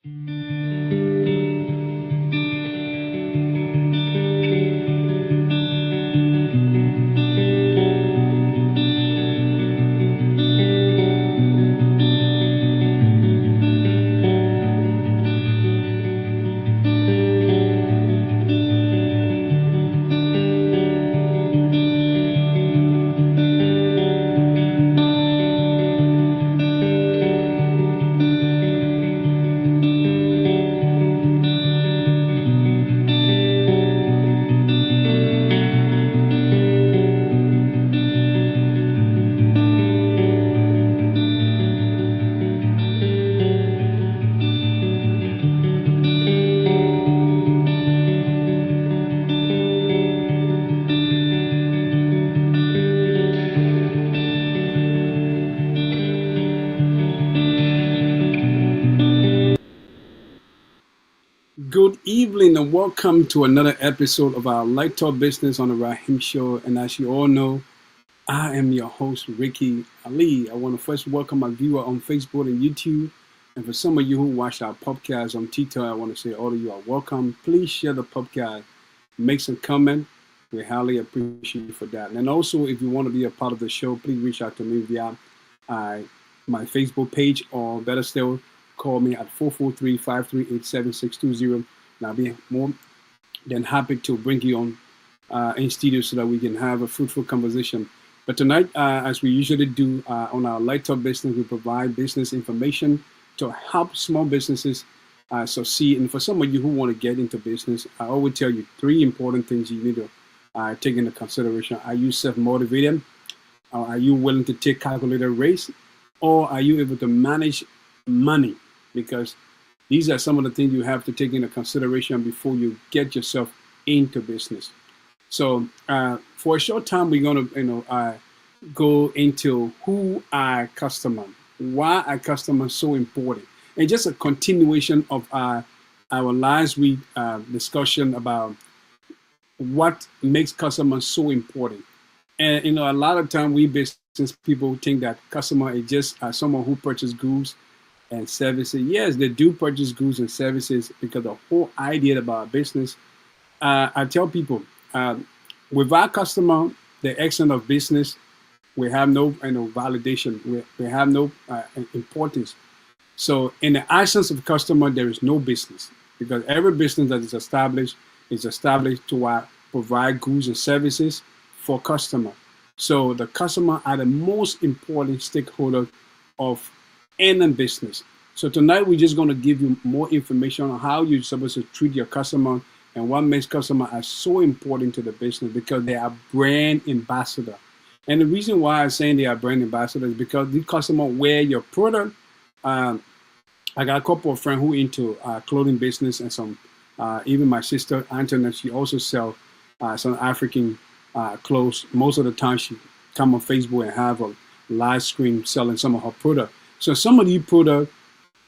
Good evening and welcome to another episode of our Light Talk Business on the Rahim Show. And as you all know, I am your host, Ricky Ali. I want to first welcome my viewer on Facebook and YouTube. And for some of you who watch our podcast on TikTok, I want to say all of you are welcome. Please share the podcast, make some comment. We highly appreciate you for that. And also, if you want to be a part of the show, please reach out to me via my Facebook page, or better still, call me at 443-538-7620. And I'll be more than happy to bring you on in studio so that we can have a fruitful conversation. But tonight, as we usually do on our Light Talk Business, we provide business information to help small businesses succeed. And for some of you who want to get into business, I always tell you three important things you need to take into consideration. Are you self-motivated? Are you willing to take calculated risks? Or are you able to manage money? Because these are some of the things you have to take into consideration before you get yourself into business. So for a short time, we're going to go into who are customers, why are customers so important, and just a continuation of our last week discussion about what makes customers so important. And a lot of time we business people think that customer is just someone who purchases goods and services. Yes, they do purchase goods and services, because the whole idea about business, I tell people, with our customer, the extent of business, we have no validation. We have no importance. So in the absence of customer, there is no business, because every business that is established to provide goods and services for customer. So the customer are the most important stakeholder of any business. So tonight we're just going to give you more information on how you're supposed to treat your customer and what makes customer are so important to the business, because they are brand ambassador. And the reason why I'm saying they are brand ambassadors is because the customer wear your product. I got a couple of friends who into clothing business, and some even my sister Antoinette, she also sell some African clothes. Most of the time she come on Facebook and have a live stream selling some of her product. So some of these product,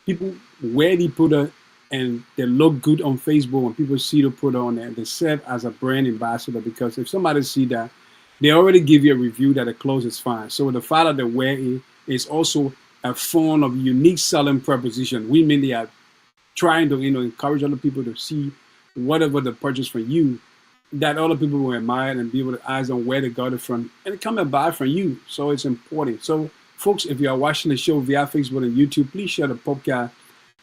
people wear the product and they look good on Facebook. When people see the product on there, they serve as a brand ambassador, because if somebody see that, they already give you a review that the clothes is fine. So the fact that they wear it is also a form of unique selling proposition. We mean they are trying to encourage other people to see whatever they purchase from you, that other people will admire and be able to eyes on where they got it from and come and buy from you. So it's important. So folks, if you are watching the show via Facebook and YouTube, please share the podcast,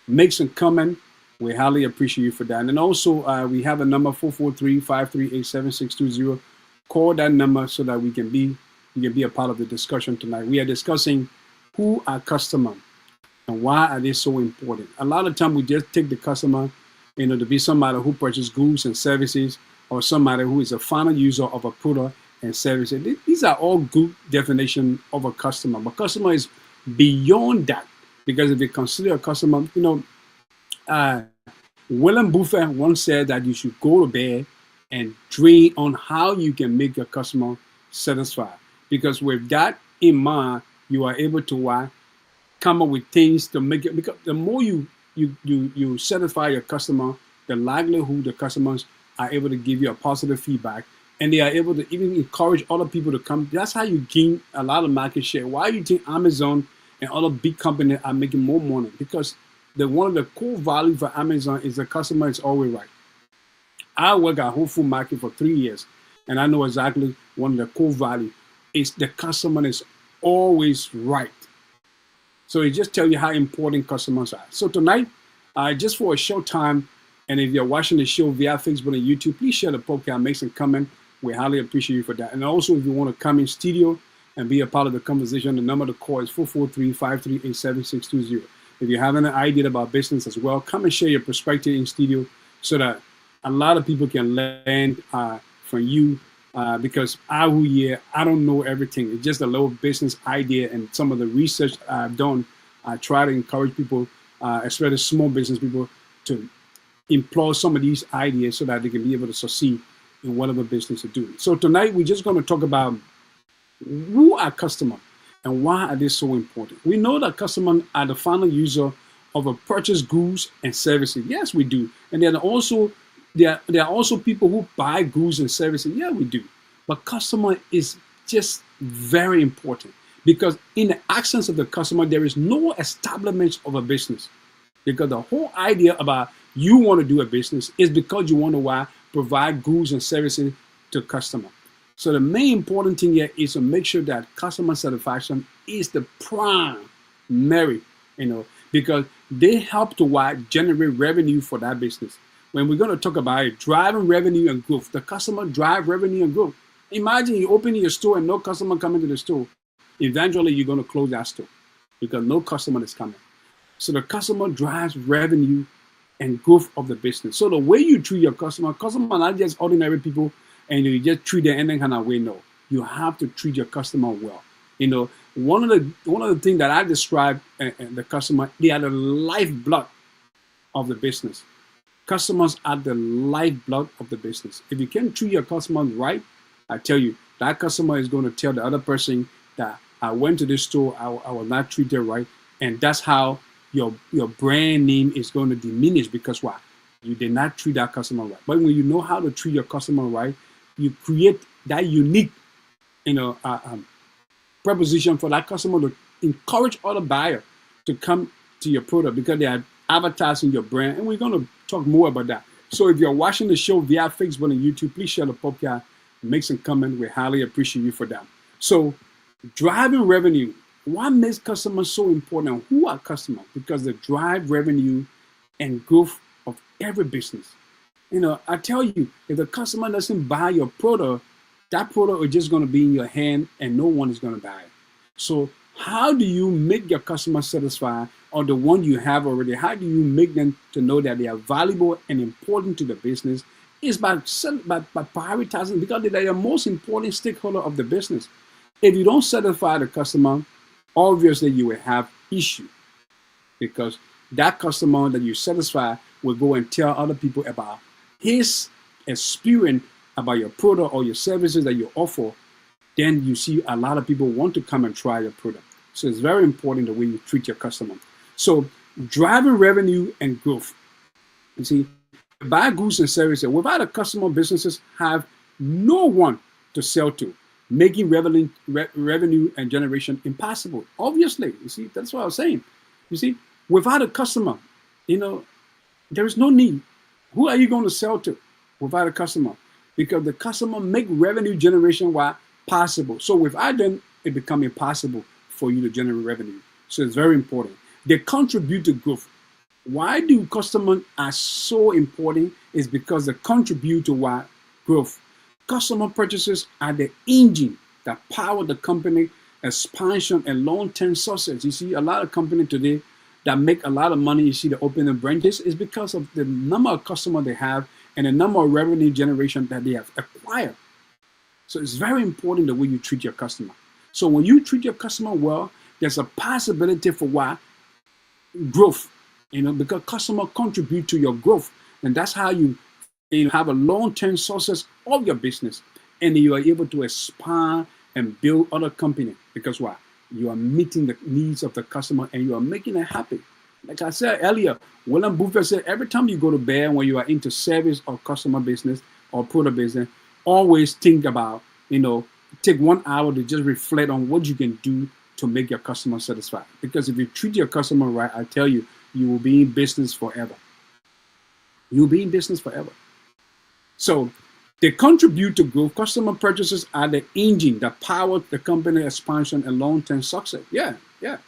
make some comment. We highly appreciate you for that. And also, we have a number, 443-538-7620. Call that number so that you can be a part of the discussion tonight. We are discussing who are customers and why are they so important. A lot of time we just take the customer, to be somebody who purchases goods and services, or somebody who is a final user of a product and services. These are all good definition of a customer, but customer is beyond that, because if you consider a customer, William Buffett once said that you should go to bed and dream on how you can make your customer satisfied, because with that in mind, you are able to come up with things to make it. Because the more you satisfy your customer, the likelihood the customers are able to give you a positive feedback, and they are able to even encourage other people to come. That's how you gain a lot of market share. Why do you think Amazon and other big companies are making more money? Because the one of the core value for Amazon is the customer is always right. I work at Whole Food Market for 3 years, and I know exactly one of the core value is the customer is always right. So it just tells you how important customers are. So tonight, just for a short time, and if you're watching the show via Facebook and YouTube, please share the podcast, make some comment. We highly appreciate you for that. And also, if you want to come in studio and be a part of the conversation, the number to call is 443-538-7620. If you have any idea about business as well, come and share your perspective in studio so that a lot of people can learn from you. Because I don't know everything. It's just a little business idea and some of the research I've done. I try to encourage people, especially small business people, to employ some of these ideas so that they can be able to succeed in whatever business they're doing. So tonight we're just going to talk about who are customers and why are they so important. We know that customers are the final user of a purchased goods and services. Yes, we do. And then also there are also people who buy goods and services. Yeah, we do. But customer is just very important because in the absence of the customer, there is no establishment of a business. Because the whole idea about you want to do a business is because you want to provide goods and services to customer. So the main important thing here is to make sure that customer satisfaction is the primary, because they help to generate revenue for that business. When we're going to talk about it, driving revenue and growth, the customer drive revenue and growth. Imagine you open your store and no customer coming to the store. Eventually, you're going to close that store because no customer is coming. So the customer drives revenue and growth of the business. So the way you treat your customer are not just ordinary people and you just treat them any kind of way. No, you have to treat your customer well. One of the things that I describe the customer, they are the lifeblood of the business. Customers are the lifeblood of the business. If you can treat your customers right, I tell you, that customer is going to tell the other person that I went to this store, I was not treated right. And that's how your brand name is going to diminish because why? You did not treat that customer right. But when you know how to treat your customer right, you create that unique, proposition for that customer to encourage other buyers to come to your product because they are advertising your brand. And we're going to talk more about that. So if you're watching the show via Facebook and YouTube, please share the podcast, make some comment. We highly appreciate you for that. So driving revenue, what makes customers so important? Who are customers? Because they drive revenue and growth of every business. I tell you, if the customer doesn't buy your product, that product is just going to be in your hand and no one is going to buy it. So how do you make your customer satisfied or the one you have already? How do you make them to know that they are valuable and important to the business? Is by prioritizing because they are your most important stakeholder of the business. If you don't satisfy the customer, obviously you will have issue because that customer that you satisfy will go and tell other people about his experience about your product or your services that you offer. Then you see a lot of people want to come and try your product. So it's very important the way you treat your customer. So driving revenue and growth. You see, buy goods and services. Without a customer, businesses have no one to sell to, making revenue and generation impossible. Obviously, you see, that's what I was saying. You see, without a customer, there is no need. Who are you going to sell to without a customer? Because the customer make revenue generation possible. So without them, it becomes impossible for you to generate revenue. So it's very important. They contribute to growth. Why do customers are so important? Is because they contribute to what? Growth. Customer purchases are the engine that power the company expansion and long-term success. You see, a lot of companies today that make a lot of money, you see the opening branches, is because of the number of customers they have and the number of revenue generation that they have acquired. So it's very important the way you treat your customer. So when you treat your customer well, there's a possibility for what? Growth. Because customer contribute to your growth. And that's how you have a long-term success of your business. And you are able to expand and build other company. Because why? You are meeting the needs of the customer and you are making it happy. Like I said earlier, William Buffett said, every time you go to bed when you are into service or customer business or product business, always think about, take 1 hour to just reflect on what you can do to make your customer satisfied. Because if you treat your customer right, I tell you, you will be in business forever. You'll be in business forever. So they contribute to growth. Customer purchases are the engine that powers the company expansion and long-term success. Yeah, yeah.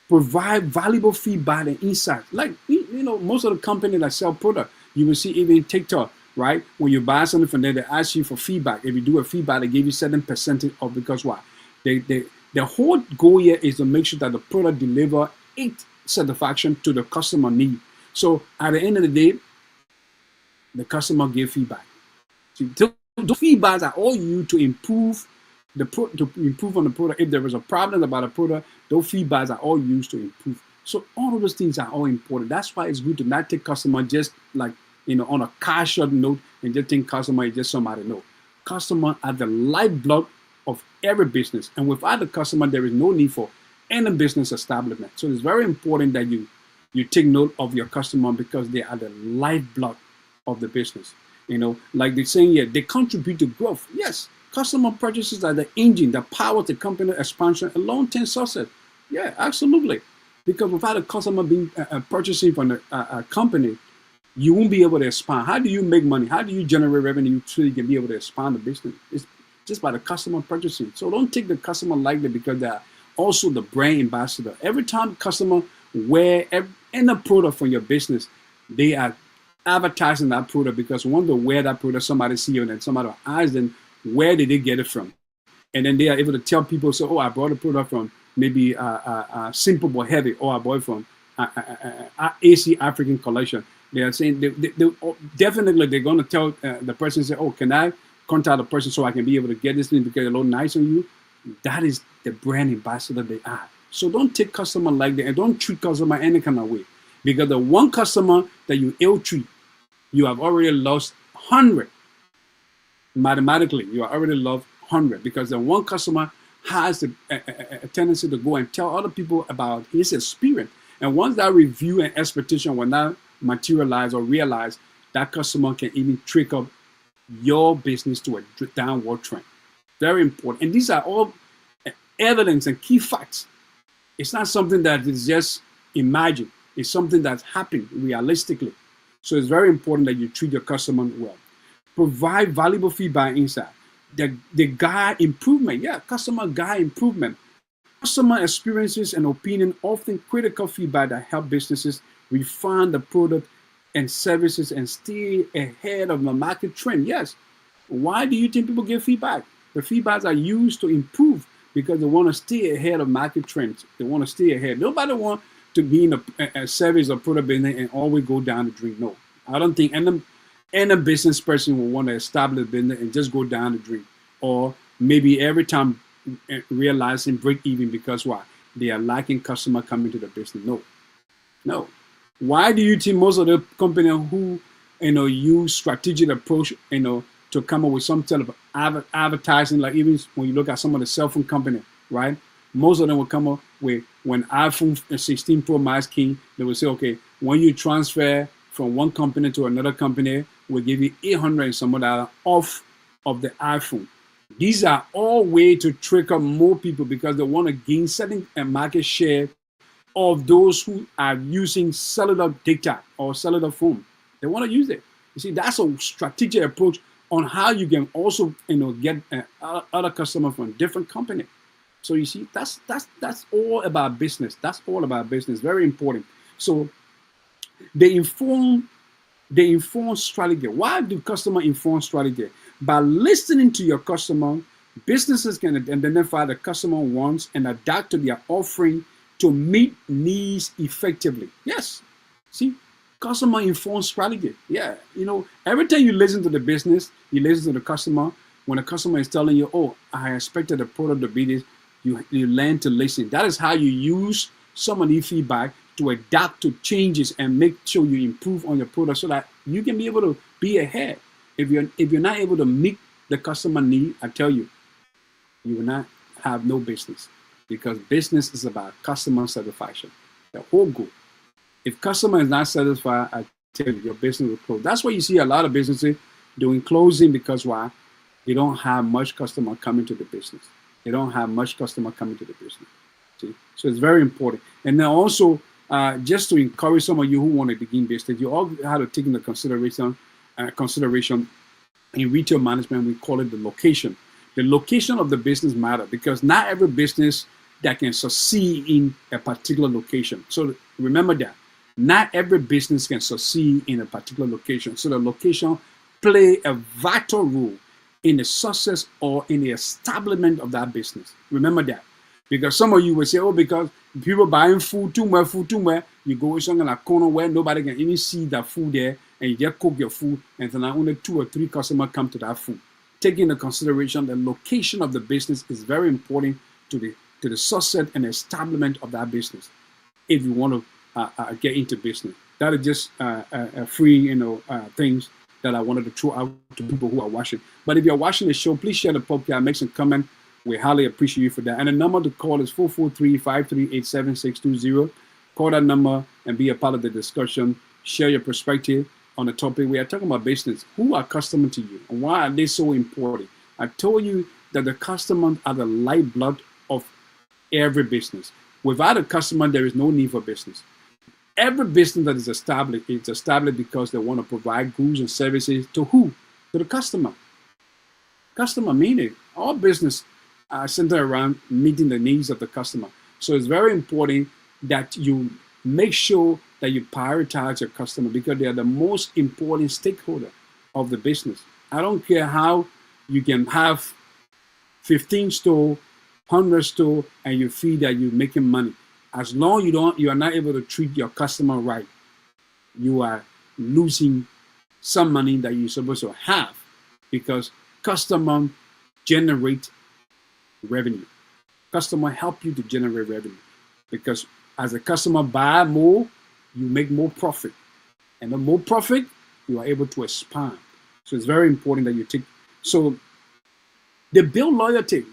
Provide valuable feedback and insights. Like, most of the companies that sell product, you will see even TikTok, right? When you buy something from there, they ask you for feedback. If you do a feedback, they give you certain percentage of, because why? The whole goal here is to make sure that the product deliver its satisfaction to the customer need. So at the end of the day, the customer give feedback. So those feedbacks are all used to improve to improve on the product. If there is a problem about a product, those feedbacks are all used to improve. So all of those things are all important. That's why it's good to not take customer just like, on a casual note and just think customer is just somebody. No, customer are the lifeblood of every business, and without the customer, there is no need for any business establishment. So it's very important that you take note of your customer, because they are the lifeblood of the business. Like they're saying here, they contribute to growth. Yes, customer purchases are the engine that powers the company expansion and long-term success. Yeah, absolutely. Because without a customer being purchasing from a company, you won't be able to expand. How do you make money? How do you generate revenue so you can be able to expand the business? It's just by the customer purchasing. So don't take the customer lightly, because they are also the brand ambassador. Every time customer wear any product from your business, they are advertising that product, because once they wear that product, somebody see it and then somebody will ask them, where did they get it from? And then they are able to tell people, so, oh, I bought a product from maybe Simple But Heavy, or I bought it from AC African Collection. They are saying, they definitely they're going to tell the person, say, oh, can I contact the person so I can be able to get this thing because it looks nice on you? That is the brand ambassador they are. So don't take customer like that, and don't treat customer any kind of way. Because the one customer that you ill treat, you have already lost 100. Mathematically, you are already lost 100, because the one customer has a tendency to go and tell other people about his experience. And once that review and expectation will not materialize or realize, that customer can even trick up your business to a downward trend. Very important. And these are all evidence and key facts. It's not something that is just imagined. It's something that's happened realistically. So it's very important that you treat your customer well. Provide valuable feedback and insight. The guide improvement. Yeah, customer guide improvement. Customer experiences and opinion, often critical feedback that help businesses refine the product and services and stay ahead of the market trend. Yes. Why do you think people give feedback? The feedbacks are used to improve, because they want to stay ahead of market trends. They want to stay ahead. Nobody wants to be in a service or product business and always go down the drink. No, I don't think any business person will want to establish a business and just go down the drink, or maybe every time realizing break even, because why? They are lacking customer coming to the business. No. Why do you think most of the companies who use strategic approach to come up with some sort of advertising, like even when you look at some of the cell phone company, right? Most of them will come up with, when iPhone 16 Pro Max came, they will say, okay, when you transfer from one company to another company, we'll give you $800 and some $, off of the iPhone. These are all ways to trick up more people, because they want to gain certain market share of those who are using cellular data or cellular phone. They want to use it. You see, that's a strategic approach on how you can also get other customers from different companies. So you see, that's all about business. That's all about business. Very important. So they inform strategy. Why do customer inform strategy? By listening to your customer, businesses can identify the customer wants and adapt to their offering to meet needs effectively. Yes. See, customer informed strategy. Yeah. Every time you listen to the business, you listen to the customer. When the customer is telling you, oh, I expected the product to be this, you learn to listen. That is how you use some of the feedback to adapt to changes and make sure you improve on your product, so that you can be able to be ahead. If you're not able to meet the customer need, I tell you, you will not have no business, because business is about customer satisfaction. The whole goal. If customer is not satisfied, I tell you, your business will close. That's why you see a lot of businesses doing closing, because why? They don't have much customer coming to the business. They don't have much customer coming to the business. See? So it's very important. And then also, just to encourage some of you who want to begin business, you all have to take into consideration in retail management. We call it the location. The location of the business matter because not every business that can succeed in a particular location. So remember that not every business can succeed in a particular location. So the location play a vital role in the success or in the establishment of that business. Remember that. Because some of you will say, oh, because people buying food too much, you go somewhere in a corner where nobody can even see that food there, and you just cook your food, and then only 2 or 3 customers come to that food. Taking into consideration the location of the business is very important to the success and establishment of that business. If you want to get into business, that is just free, things that I wanted to throw out to people who are watching. But if you're watching the show, please share the podcast, make some comment. We highly appreciate you for that. And the number to call is 443-538-7620. Call that number and be a part of the discussion. Share your perspective on the topic. We are talking about business. Who are customers to you? And why are they so important? I told you that the customers are the lifeblood of every business. Without a customer, there is no need for business. Every business that is established because they want to provide goods and services to who? To the customer. Customer meaning all business centered around meeting the needs of the customer. So it's very important that you make sure that you prioritize your customer because they are the most important stakeholder of the business. I don't care how you can have 15 store, 100 store, and you feel that you're making money. As long you are not able to treat your customer right, you are losing some money that you're supposed to have because customer generate revenue. Customer help you to generate revenue because as a customer buy more, you make more profit. And the more profit, you are able to expand. So it's very important that you take. So they build loyalty.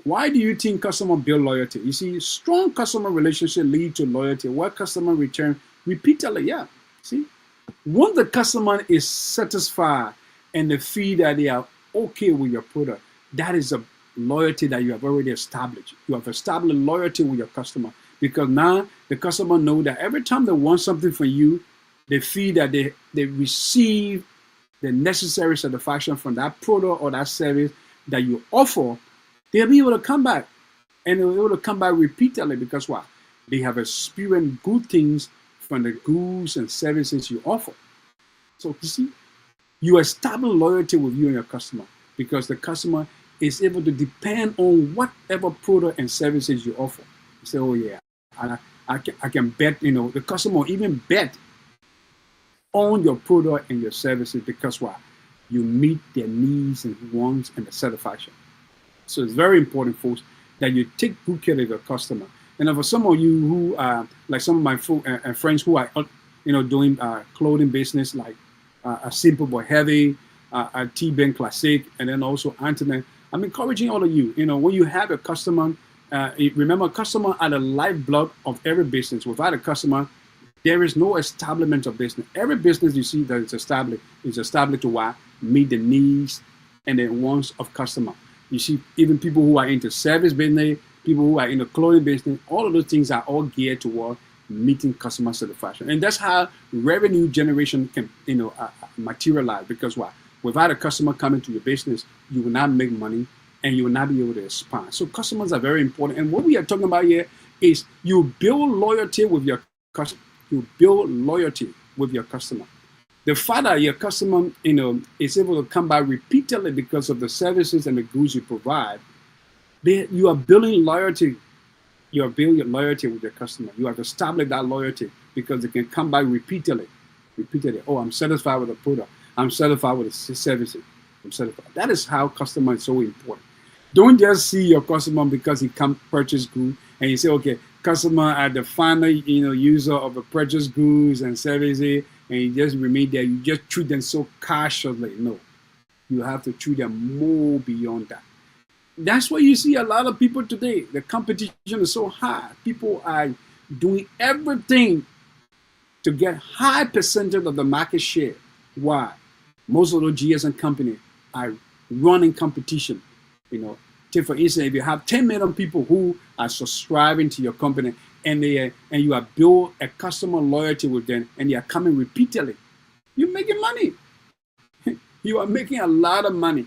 Why do you think customer build loyalty? You see, strong customer relationship lead to loyalty. Where customer return repeatedly. Yeah. See, once the customer is satisfied and they feel that they are okay with your product, that is a loyalty that you have already established. You have established loyalty with your customer because now the customer know that every time they want something from you, they feel that they receive the necessary satisfaction from that product or that service that you offer. They'll be able to come back and they'll be able to come back repeatedly because why? They have experienced good things from the goods and services you offer. So you see, you establish loyalty with you and your customer because the customer is able to depend on whatever product and services you offer. You say, oh yeah, I can bet, the customer even bet on your product and your services because why? You meet their needs and wants and the satisfaction. So it's very important, folks, that you take good care of your customer. And for some of you who are, like some of my friends who are, doing clothing business, like a Simple But Heavy, a T-Ben Classic, and then also Anthony, I'm encouraging all of you, when you have a customer, remember, customer are the lifeblood of every business. Without a customer, there is no establishment of business. Every business you see that is established to what? Meet the needs and the wants of customer. You see, even people who are into service business, people who are in the clothing business, all of those things are all geared toward meeting customer satisfaction. And that's how revenue generation can, materialize. Because what? Without a customer coming to your business, you will not make money and you will not be able to expand. So customers are very important. And what we are talking about here is you build loyalty with your customer. You build loyalty with your customer. The fact that your customer, is able to come back repeatedly because of the services and the goods you provide, you are building loyalty. You are building loyalty with your customer. You have established that loyalty because they can come back repeatedly. Oh, I'm satisfied with the product. I'm satisfied with the services. I'm satisfied. That is how customer is so important. Don't just see your customer because he come purchase goods and you say, okay, customer are the final, user of the purchased goods and services, and you just remain there. You just treat them so casually. No, you have to treat them more beyond that. That's why you see a lot of people today. The competition is so high. People are doing everything to get high percentage of the market share. Why? Most of those GSM companies are running competition. Take for instance, if you have 10 million people who are subscribing to your company, and you are build a customer loyalty with them, and they are coming repeatedly, you're making money. You are making a lot of money.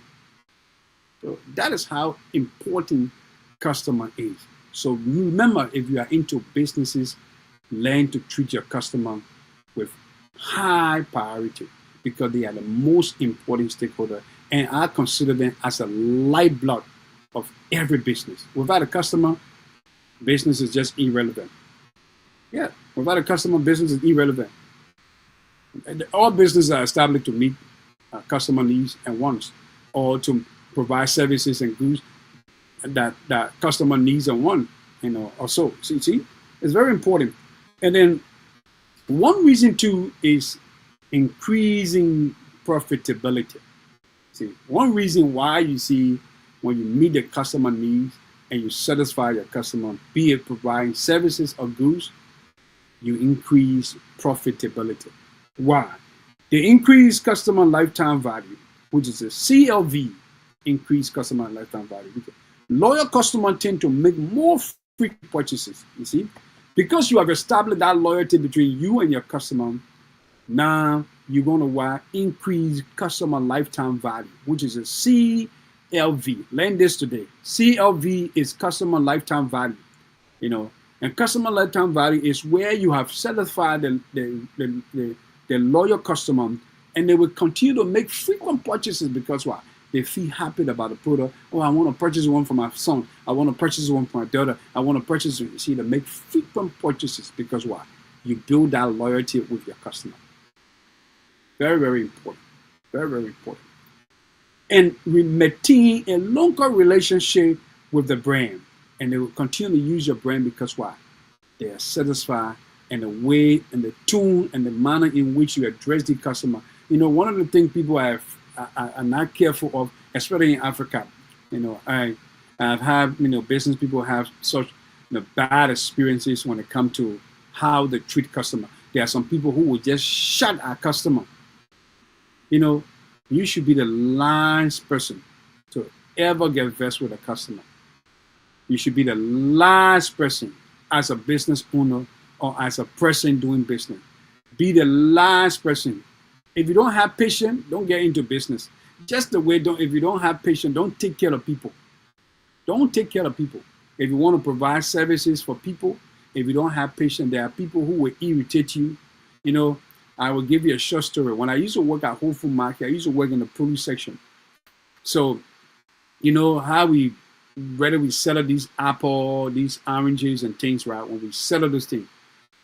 So that is how important customer is. So remember, if you are into businesses, learn to treat your customer with high priority, because they are the most important stakeholder, and I consider them as a lifeblood of every business. Without a customer, business is just irrelevant. Yeah, without a customer, business is irrelevant. All businesses are established to meet customer needs and wants, or to provide services and goods that customer needs and want, or so. See, it's very important. And then one reason too is increasing profitability. See, one reason why you see when you meet the customer needs and you satisfy your customer, be it providing services or goods, you increase profitability. Why? The increased customer lifetime value, which is a CLV, increased customer lifetime value. Loyal customers tend to make more frequent purchases, you see. Because you have established that loyalty between you and your customer, now you're going to increase customer lifetime value, which is a CLV. Learn this today. CLV is customer lifetime value, and customer lifetime value is where you have satisfied the loyal customer, and they will continue to make frequent purchases because why? They feel happy about the product. Oh, I want to purchase one for my son. I want to purchase one for my daughter. I want to purchase, they make frequent purchases because why? You build that loyalty with your customer. Very, very important. Very, very important. And we maintain a longer relationship with the brand. And they will continue to use your brand because why? They are satisfied, and the way and the tone and the manner in which you address the customer. One of the things people are not careful of, especially in Africa. I've had business people have such bad experiences when it comes to how they treat customer. There are some people who will just shut our customer. You should be the last person to ever get vexed with a customer. You should be the last person as a business owner or as a person doing business. Be the last person. If you don't have patience, don't get into business. Just the way, if you don't have patience, don't take care of people. Don't take care of people. If you want to provide services for people, if you don't have patience, there are people who will irritate you. I will give you a short story. When I used to work at Whole Food Market, I used to work in the produce section. So, how whether we sell these apple, these oranges and things, right? When we sell those things,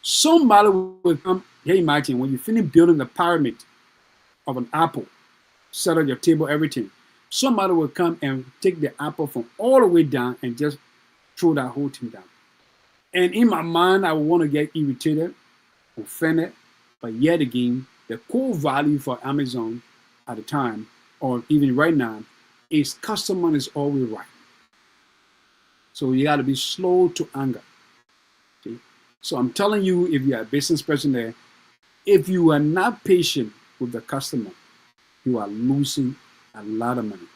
somebody will come. Hey, imagine when you finish building the pyramid of an apple, set up your table, everything. Somebody will come and take the apple from all the way down and just throw that whole thing down. And in my mind, I would want to get irritated, offended, but yet again, the core value for Amazon at the time, or even right now, is customer is always right. So you got to be slow to anger. Okay? So I'm telling you, if you're a business person there, if you are not patient with the customer, you are losing a lot of money.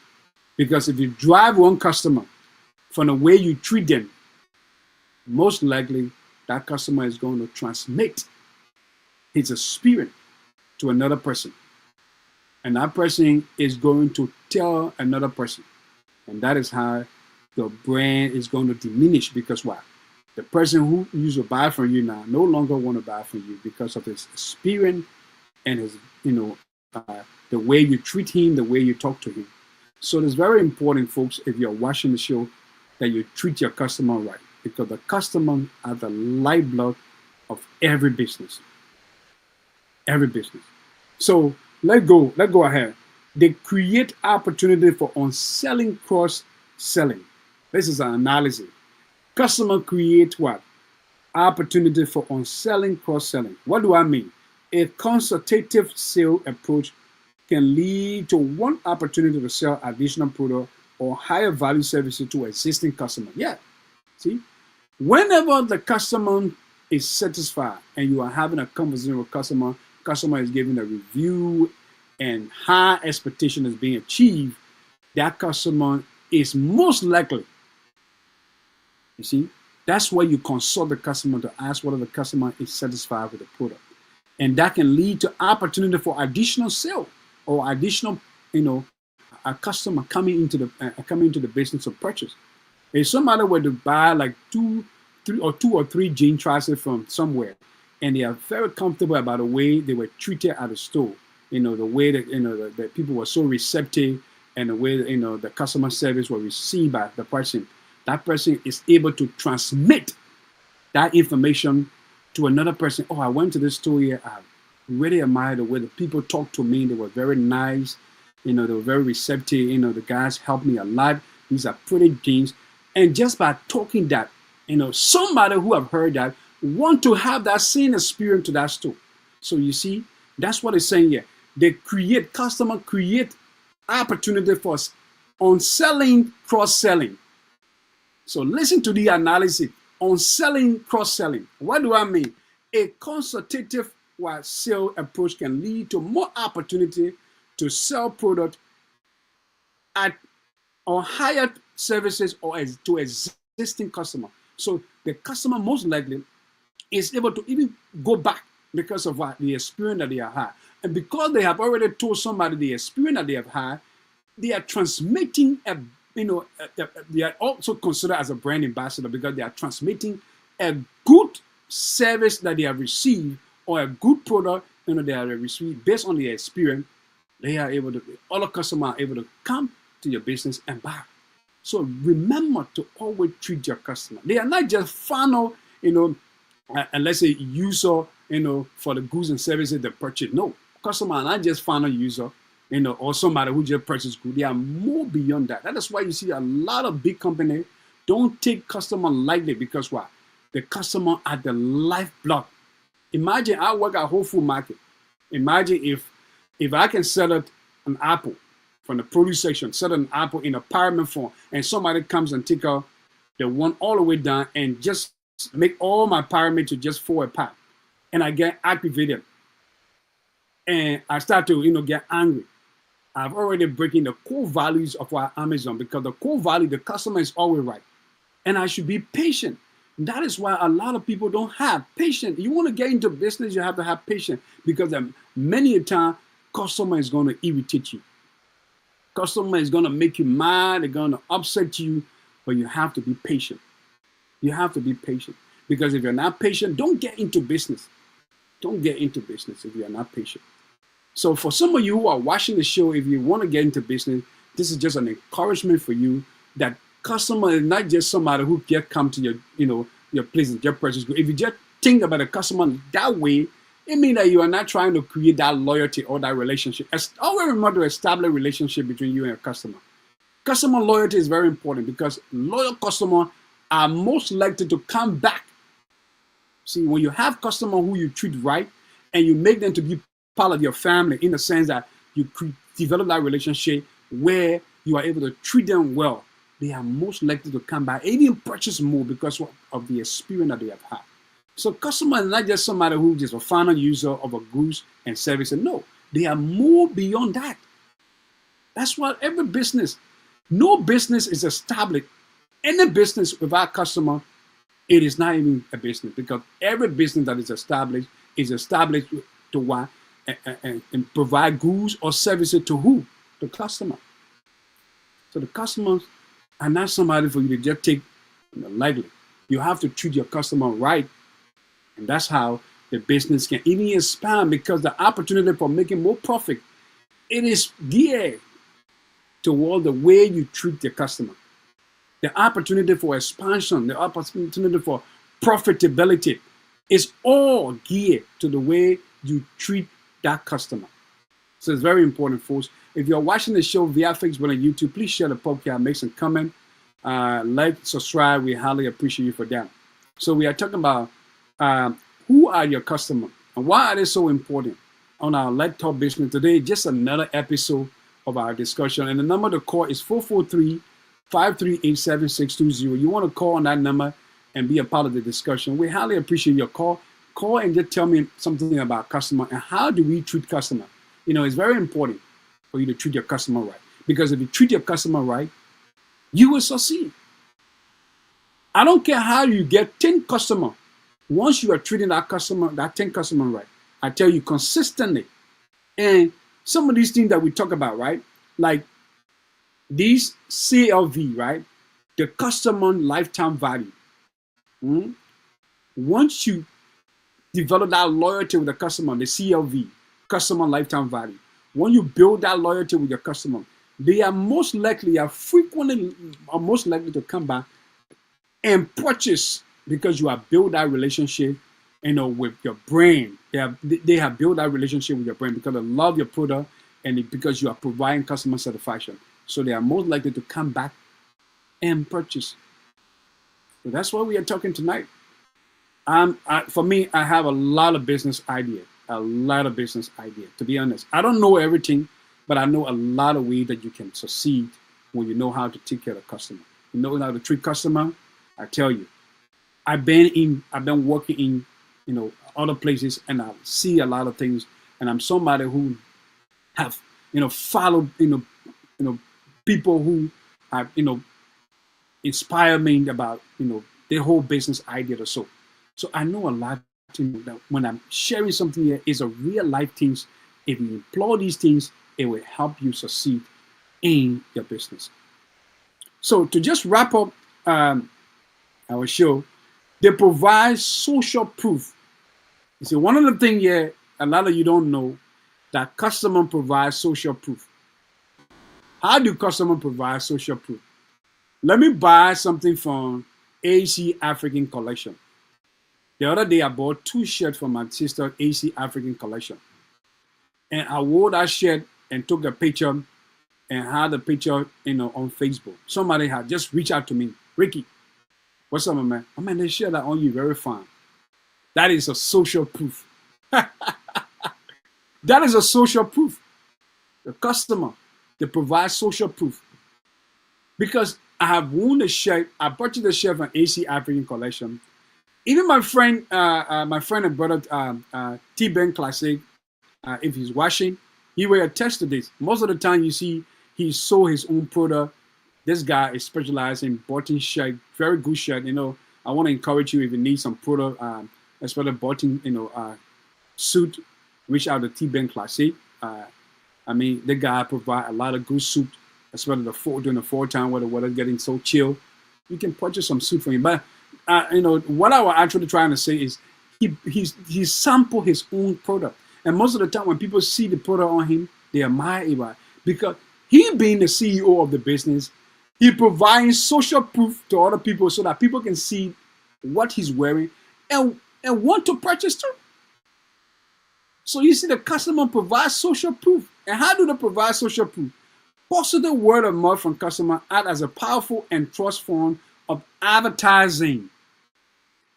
Because if you drive one customer from the way you treat them, most likely that customer is going to transmit his experience to another person. And that person is going to tell another person. And that is how your brand is going to diminish, because why? The person who used to buy from you now no longer want to buy from you because of his experience and his, the way you treat him, the way you talk to him. So it's very important, folks, if you're watching the show, that you treat your customer right, because the customer are the lifeblood of every business. Every business. So let's go ahead. They create opportunity for on-selling, cross-selling. This is an analysis. Customer create what? Opportunity for on-selling, cross-selling. What do I mean? A consultative sale approach can lead to one opportunity to sell additional product or higher value services to existing customer. Yeah. See? Whenever the customer is satisfied and you are having a conversation with customer is giving a review and high expectation is being achieved, that customer is most likely, you see, That's where you consult the customer to ask whether the customer is satisfied with the product. And that can lead to opportunity for additional sale or additional, a customer coming into the business of purchase. If somebody were to buy like two or three jean trousers from somewhere, and they are very comfortable about the way they were treated at the store, the way that the people were so receptive, and the way the customer service was received by the person, that person is able to transmit that information to another person. Oh, I went to this store here. I really admire the way the people talked to me. They were very nice. They were very receptive. The guys helped me a lot. These are pretty jeans. And just by talking that, somebody who have heard that want to have that same experience to that store. So you see, that's what it's saying here. Customer create opportunity for us on selling, cross-selling. So listen to the analysis on selling, cross-selling. What do I mean? A consultative sales approach can lead to more opportunity to sell product at or higher services or to existing customer. So the customer most likely is able to even go back because of the experience that they have had. And because they have already told somebody the experience that they have had, they are transmitting they are also considered as a brand ambassador because they are transmitting a good service that they have received or a good product they have received based on their experience. They are able to, other customers are able to come to your business and buy. So remember to always treat your customer. They are not just final, and let's say user, for the goods and services they purchase. No, customer are not just final user, or somebody who just purchased goods. They are more beyond that. That is why you see a lot of big companies don't take customer lightly because why? The customer are the lifeblood. Imagine I work at Whole Food Market. Imagine if I can sell an apple from the produce section, sell an apple in a pyramid form, and somebody comes and take out the one all the way down and just make all my pyramid to just 4 a pack, and I get activated, and I start to get angry. I've already breaking the core values of our Amazon because the core value, the customer is always right, and I should be patient. That is why a lot of people don't have patience. You want to get into business, you have to have patience because many a time customer is going to irritate you. Customer is going to make you mad. They're going to upset you, but you have to be patient. You have to be patient because if you're not patient, don't get into business. Don't get into business if you're not patient. So for some of you who are watching the show, if you want to get into business, this is just an encouragement for you that customer is not just somebody who just come to your place and just purchase goods. If you just think about a customer that way, it means that you are not trying to create that loyalty or that relationship. Always remember to establish a relationship between you and your customer. Customer loyalty is very important because loyal customers are most likely to come back. See, when you have customers who you treat right and you make them to be part of your family in the sense that you develop that relationship where you are able to treat them well, they are most likely to come back, even purchase more because of the experience that they have had. So customer is not just somebody who is just a final user of a goods and services. No, they are more beyond that. That's why every business, no business is established. Any business without customer, it is not even a business because every business that is established to what? And provide goods or services to who? The customer. So the customers are not somebody for you to just take lightly. You have to treat your customer right. And that's how the business can even expand because the opportunity for making more profit, it is geared toward the way you treat the customer. The opportunity for expansion, the opportunity for profitability is all geared to the way you treat that customer. So it's very important, folks. If you're watching the show via Facebook and YouTube, please share the podcast, make some comment, like, subscribe. We highly appreciate you for that. So we are talking about who are your customers and why are they so important on our Let's Talk Business today. Just another episode of our discussion, and the number to call is 443-538-7620. You want to call on that number and be a part of the discussion. We highly appreciate your call. Call and just tell me something about customer and how do we treat customer. It's very important for you to treat your customer right because if you treat your customer right, you will succeed. I don't care how you get 10 customers. Once you are treating that 10 customer right, I tell you consistently. And some of these things that we talk about, right? Like these CLV, right? The customer lifetime value. Mm? Once you develop that loyalty with the customer, the CLV, customer lifetime value. When you build that loyalty with your customer, they are most likely, are most likely to come back and purchase because you have built that relationship, with your brand. They have built that relationship with your brand because they love your product and because you are providing customer satisfaction. So they are most likely to come back and purchase. So that's why we are talking tonight. For me, I have a lot of business ideas. To be honest, I don't know everything, but I know a lot of ways that you can succeed when you know how to take care of the customer. You know how to treat customer. I tell you, I've been working in other places, and I see a lot of things. And I'm somebody who have followed people who have inspire me about their whole business idea or so. So I know a lot that when I'm sharing something here is a real life things. If you employ these things, it will help you succeed in your business. So to just wrap up our show, they provide social proof. You see, one of the things here, a lot of you don't know, that customer provides social proof. How do customer provide social proof? Let me buy something from AC African Collection. The other day, I bought 2 shirts from my sister AC African Collection. And I wore that shirt and took a picture and had the picture on Facebook. Somebody had just reached out to me. Ricky, what's up, man? Oh, man, they share that on you very fine. That is a social proof. That is a social proof. The customer, they provide social proof. Because I have worn the shirt, I purchased the shirt from AC African Collection. Even my friend and brother, T-Ben Classic, if he's watching, he will attest to this. Most of the time you see he sold his own product. This guy is specialized in button shirt, very good shirt. I want to encourage you if you need some product, especially button, suit, reach out to T-Ben Classic. The guy provide a lot of good suit, especially during the fall time where the weather getting so chill. You can purchase some suit for him. But what I was actually trying to say is he sample his own product. And most of the time when people see the product on him, they admire it because he being the CEO of the business, he provides social proof to other people so that people can see what he's wearing and want to purchase too. So you see the customer provides social proof. And how do they provide social proof? Positive word of mouth from customer act as a powerful and trust form of advertising.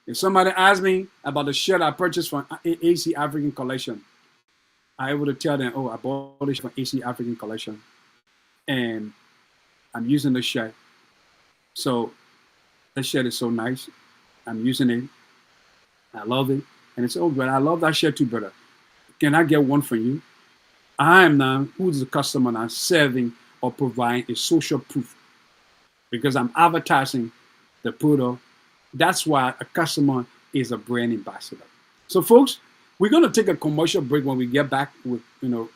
If somebody asks me about the shirt I purchased from AC African Collection, I'm able to tell them, oh, I bought this from AC African Collection and I'm using the shirt. So the shirt is so nice. I'm using it. I love it. And it's, oh, but I love that shirt too, brother. Can I get one for you? I am now, who's the customer now serving or providing a social proof because I'm advertising the product. That's why a customer is a brand ambassador. So folks, we're going to take a commercial break. When we get back with,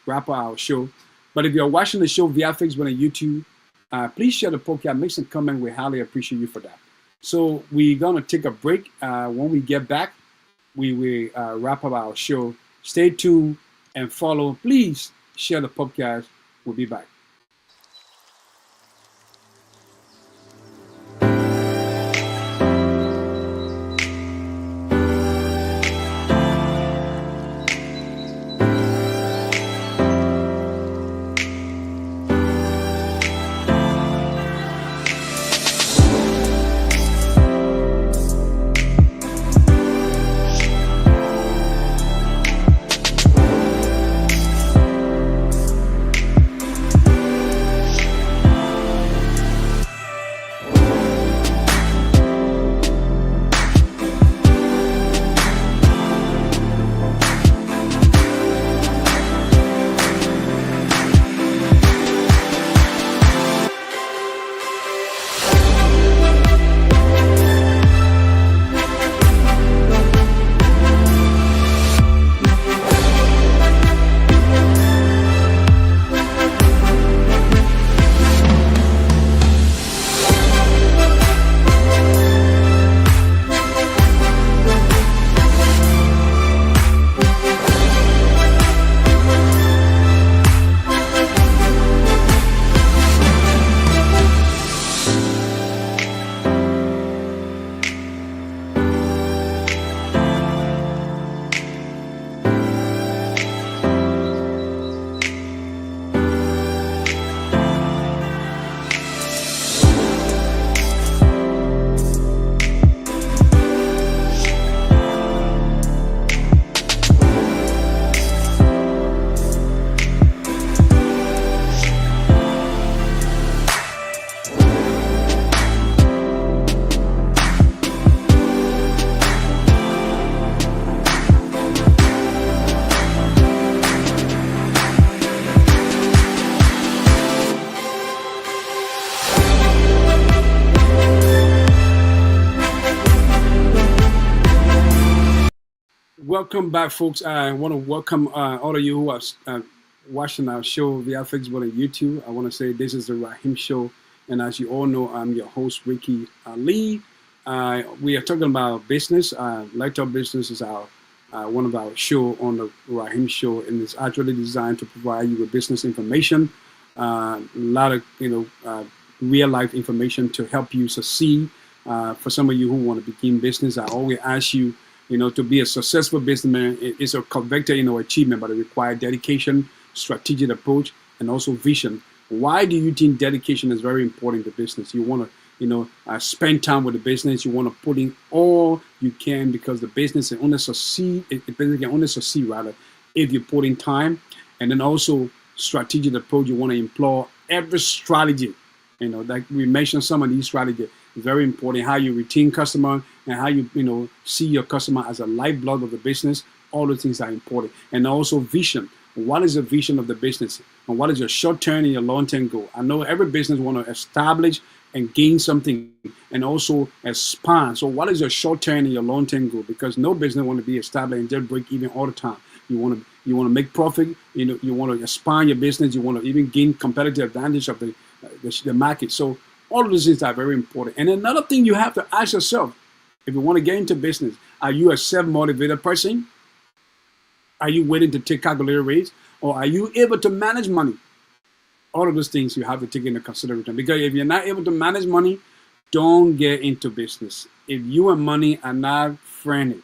wrap up our show. But if you're watching the show via Facebook and YouTube, please share the podcast, make some comment. We highly appreciate you for that. So we're going to take a break. When we get back, we will wrap up our show. Stay tuned and follow. Please share the podcast. We'll be back. Welcome back, folks. I want to welcome all of you who are watching our show via Facebook and YouTube. I want to say this is the Rahim Show, and as you all know, I'm your host, Ricky Lee. We are talking about business. Light-up business is our one of our show on the Rahim Show, and it's actually designed to provide you with business information, a lot of real life information to help you succeed. For some of you who want to begin business, I always ask you, to be a successful businessman is a vector, achievement, but it requires dedication, strategic approach, and also vision. Why do you think dedication is very important to business? You want to, spend time with the business. You want to put in all you can because the business can only succeed. The business can only succeed rather if you put in time, and then also strategic approach. You want to employ every strategy. Like we mentioned, some of these strategies is very important. How you retain customer and how you see your customer as a lifeblood of the business. All those things are important. And also vision. What is the vision of the business? And what is your short-term and your long-term goal? I know every business want to establish and gain something and also expand. So what is your short-term and your long-term goal? Because no business want to be established and just break even all the time. You want to make profit. You want to expand your business. You want to even gain competitive advantage of the market. So all of these things are very important. And another thing you have to ask yourself, if you want to get into business, are you a self-motivated person? Are you willing to take calculated risks? Or are you able to manage money? All of those things you have to take into consideration. Because if you're not able to manage money, don't get into business. If you and money are not friendly,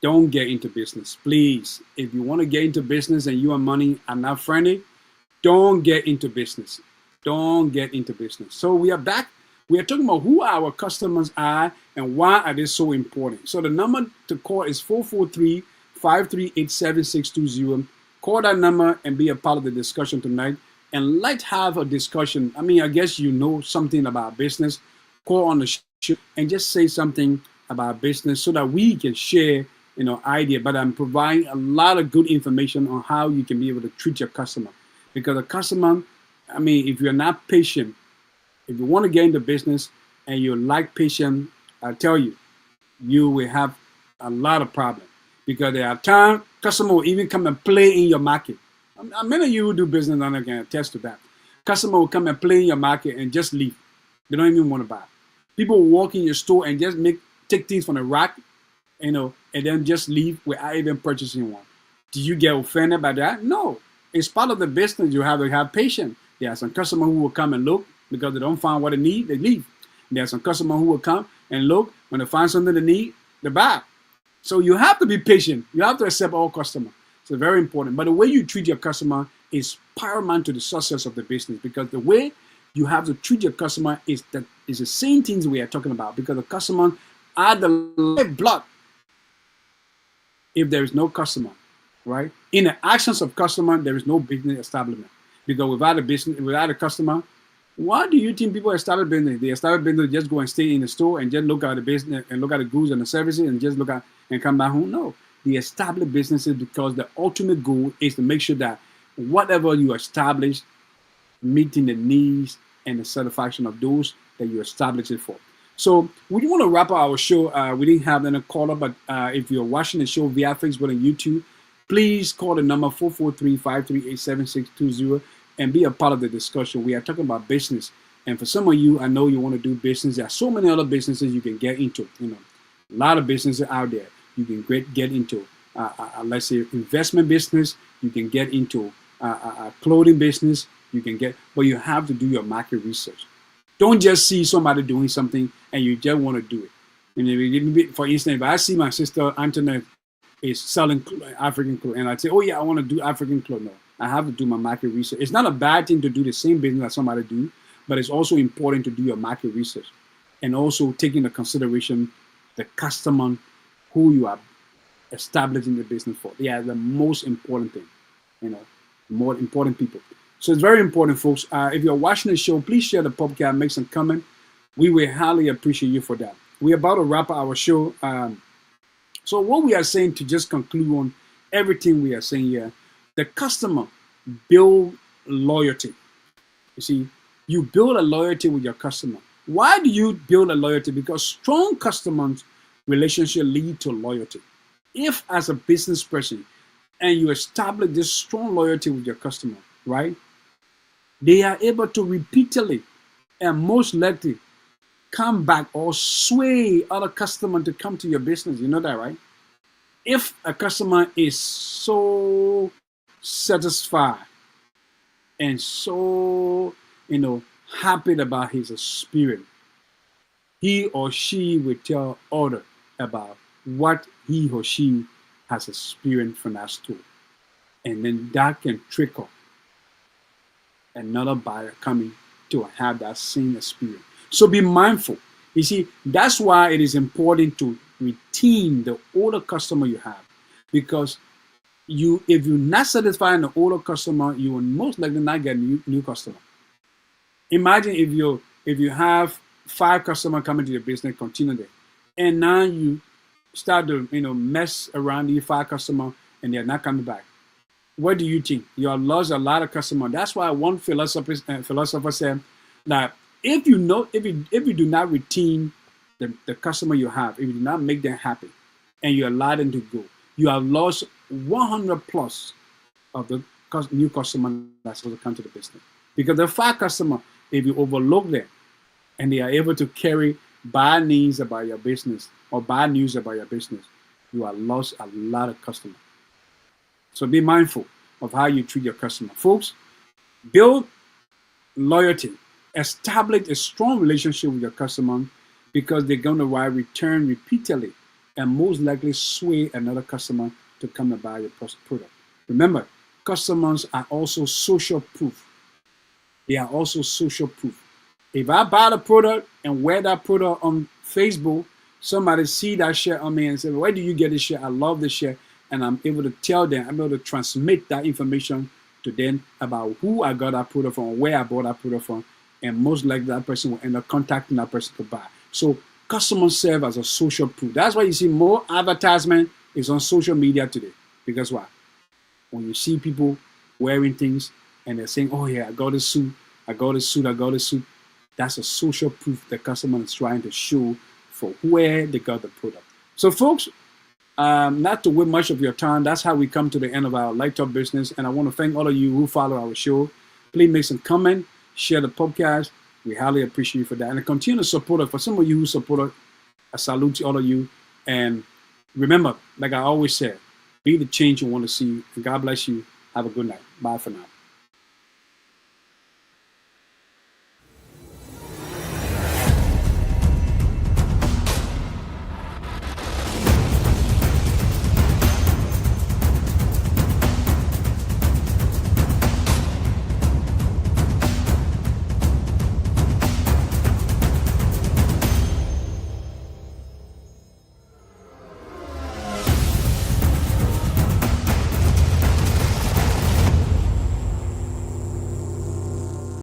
don't get into business. Please, if you want to get into business and you and money are not friendly, don't get into business. Don't get into business. So we are back. We are talking about who our customers are and why are they so important. So the number to call is 443-538-7620. Call that number and be a part of the discussion tonight. And let's have a discussion. I mean, I guess you know something about business. Call on the show and just say something about business so that we can share, idea. But I'm providing a lot of good information on how you can be able to treat your customer. Because a customer, I mean, if you're not patient, if you want to get into business and you lack patience, I tell you, you will have a lot of problems. Because there are times customer will even come and play in your market. Many of you who do business and I can attest to that. Customer will come and play in your market and just leave. They don't even want to buy. People will walk in your store and just take things from the rack, and then just leave without even purchasing one. Do you get offended by that? No. It's part of the business. You have to have patience. There are some customers who will come and look because they don't find what they need, they leave. There are some customers who will come and look when they find something they need, they buy. So you have to be patient. You have to accept all customers. So very important. But the way you treat your customer is paramount to the success of the business because the way you have to treat your customer is the same things we are talking about because the customer are the lifeblood. If there is no customer, right? In the actions of customer, there is no business establishment. Because without a customer, why do you think people establish business? They establish business just go and stay in the store and just look at the business and look at the goods and the services and just look at and come back home? No. They establish businesses because the ultimate goal is to make sure that whatever you establish, meeting the needs and the satisfaction of those that you establish it for. So we want to wrap up our show. We didn't have any caller, but if you're watching the show via Facebook and YouTube, please call the number 443-538-7620 and be a part of the discussion. We are talking about business. And for some of you, I know you want to do business. There are so many other businesses you can get into. A lot of businesses out there you can get into. Let's say investment business. You can get into clothing business. But you have to do your market research. Don't just see somebody doing something and you just want to do it. For instance, if I see my sister Antoinette is selling African clothes, and I say, oh yeah, I want to do African clothes. No, I have to do my market research. It's not a bad thing to do the same business that somebody do, but it's also important to do your market research and also taking into consideration the customer who you are establishing the business for. They are the most important thing, more important people. So it's very important, folks. If you're watching the show, please share the podcast, make some comment. We will highly appreciate you for that. We're about to wrap up our show. So what we are saying, to just conclude on everything we are saying here, the customer build loyalty. You see, you build a loyalty with your customer. Why do you build a loyalty? Because strong customers relationship lead to loyalty. If as a business person and you establish this strong loyalty with your customer, right? They are able to repeatedly and most likely come back or sway other customers to come to your business. You know that, right? If a customer is so satisfied and so, happy about his experience, he or she will tell others about what he or she has experienced from that store. And then that can trickle another buyer coming to have that same experience. So be mindful. You see, that's why it is important to retain the older customer you have, because if you're not satisfying the older customer, you will most likely not get new customer. Imagine if you have 5 customers coming to your business continually, and now you start to mess around these 5 customers and they're not coming back. What do you think? You have lost a lot of customers. That's why one philosopher said that if you do not retain the customer you have, if you do not make them happy, and you allow them to go, you have lost 100 plus of the new customer that's supposed to come to the business. Because the 5 customers, if you overlook them and they are able to carry bad news about your business or bad news about your business, you have lost a lot of customers. So be mindful of how you treat your customer. Folks, build loyalty. Establish a strong relationship with your customer, because they're going to return repeatedly and most likely sway another customer to come and buy your product. Remember, customers are also social proof. They are also social proof. If I buy the product and wear that product on Facebook, somebody see that shirt on me and say, where do you get this shirt? I love this shirt. And I'm able to tell them, I'm able to transmit that information to them about who I got that product from, where I bought that product from, and most likely that person will end up contacting that person to buy. So customers serve as a social proof. That's why you see more advertisement is on social media today. Because why? When you see people wearing things and they're saying, oh yeah, I got a suit, I got a suit, I got a suit, that's a social proof the customer is trying to show for where they got the product. So folks, not to waste much of your time, that's how we come to the end of our Light Up Business. And I want to thank all of you who follow our show. Please make some comment, share the podcast. We highly appreciate you for that. And continue to support us. For some of you who support us, I salute to all of you. And remember, like I always say, be the change you want to see. And God bless you. Have a good night. Bye for now.